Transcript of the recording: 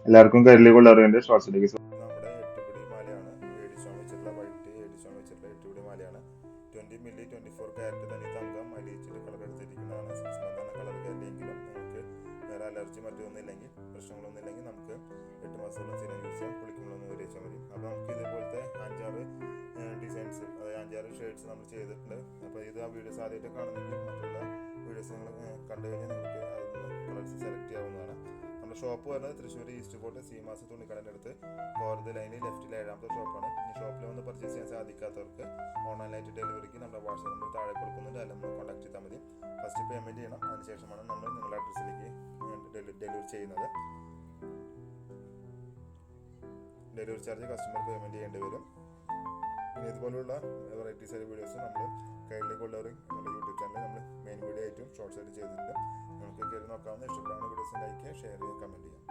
എല്ലാവർക്കും കയ്യിലേക്കുള്ള അറിവിന്റെ ഷോർട്സിലേക്ക് നമ്മുടെ എട്ടുപിടി മാലയാണ്. എഡിസോൺ വെച്ചിട്ടുള്ള വൈറ്റ് എഡിസോൺ വെച്ചിട്ടുള്ള എട്ടുപിടി മാലയാണ്. 20 മില്ലി 24 ക്യാരറ്റ് തന്നെ തങ്കം അലിയിച്ചിട്ട് കളർ എടുത്തിരിക്കുന്നതാണ്. 6 മന്താണ് കളർ ഗ്യാരണ്ടിയെങ്കിലും നിങ്ങൾക്ക് വേറെ അലർജി മറ്റൊന്നും ഇല്ലെങ്കിൽ പ്രശ്നങ്ങളൊന്നും ഇല്ലെങ്കിൽ നമുക്ക് 8 മാസത്തോളം സ്ഥിരം യൂസ് ചെയ്യാം. കുളിക്കുമ്പോഴൊന്നും ഉപയോഗിച്ചാൽ മതി. അപ്പോൾ നമുക്ക് ഇതുപോലത്തെ 5-6 ഡിസൈൻസ്, അതായത് 5-6 ഷെയ്ഡ്സ് നമ്മൾ ചെയ്തിട്ടുണ്ട്. അപ്പോൾ ഇത് ആ വീഡിയോസ് ആദ്യമായിട്ട് കാണുന്നെങ്കിൽ മറ്റുള്ള വീഡിയോസ് നിങ്ങൾ കണ്ടു കഴിഞ്ഞാൽ നിങ്ങൾക്ക് അതൊന്ന് കളേഴ്സ് സെലക്ട് ചെയ്യാവുന്നതാണ്. നമ്മുടെ ഷോപ്പ് വരുന്നത് തൃശ്ശൂർ ഈസ്റ്റ് കോട്ട് സീമാസ് തുണിക്കടൻ്റെ അടുത്ത് കോടതി ലൈനിൽ ലെഫ്റ്റിലെ 7ാമത്തെ ഷോപ്പാണ്. ഈ ഷോപ്പിൽ വന്ന് പർച്ചേസ് ചെയ്യാൻ സാധിക്കാത്തവർക്ക് ഓൺലൈനായിട്ട് ഡെലിവറിക്ക് നമ്മുടെ വാട്സാപ്പ് നമ്പർ താഴെ കൊടുക്കുന്നുണ്ട്. അതിൽ നമ്മൾ കോൺടാക്ട് ചെയ്താൽ മതി. ഫസ്റ്റ് പേയ്മെൻറ്റ് ചെയ്യണം. അതിനുശേഷമാണ് നമ്മൾ നിങ്ങളുടെ അഡ്രസ്സിലേക്ക് ഡെലിവറി ചെയ്യുന്നത്. ഡെലിവറി ചാർജ് കസ്റ്റമർ പേയ്മെൻറ്റ് ചെയ്യേണ്ടി വരും. പിന്നെ ഇതുപോലുള്ള വെറൈറ്റീസ് ആയ വീഡിയോസ് നമ്മൾ കയ്യിലേക്കുള്ളവർ നമ്മുടെ യൂട്യൂബ് ചാനലിൽ നമ്മൾ മെയിൻ വീഡിയോ ആയിട്ടും ഷോർട്സ് ആയിട്ട് ചെയ്തിട്ടുണ്ട്. നമുക്ക് കയറി നോക്കാവുന്ന ഇഷ്ടപ്പെടുന്ന വീഡിയോസ് ലൈക്ക് ചെയ്യുക, ഷെയർ ചെയ്യുക, കമൻറ്റ് ചെയ്യുക.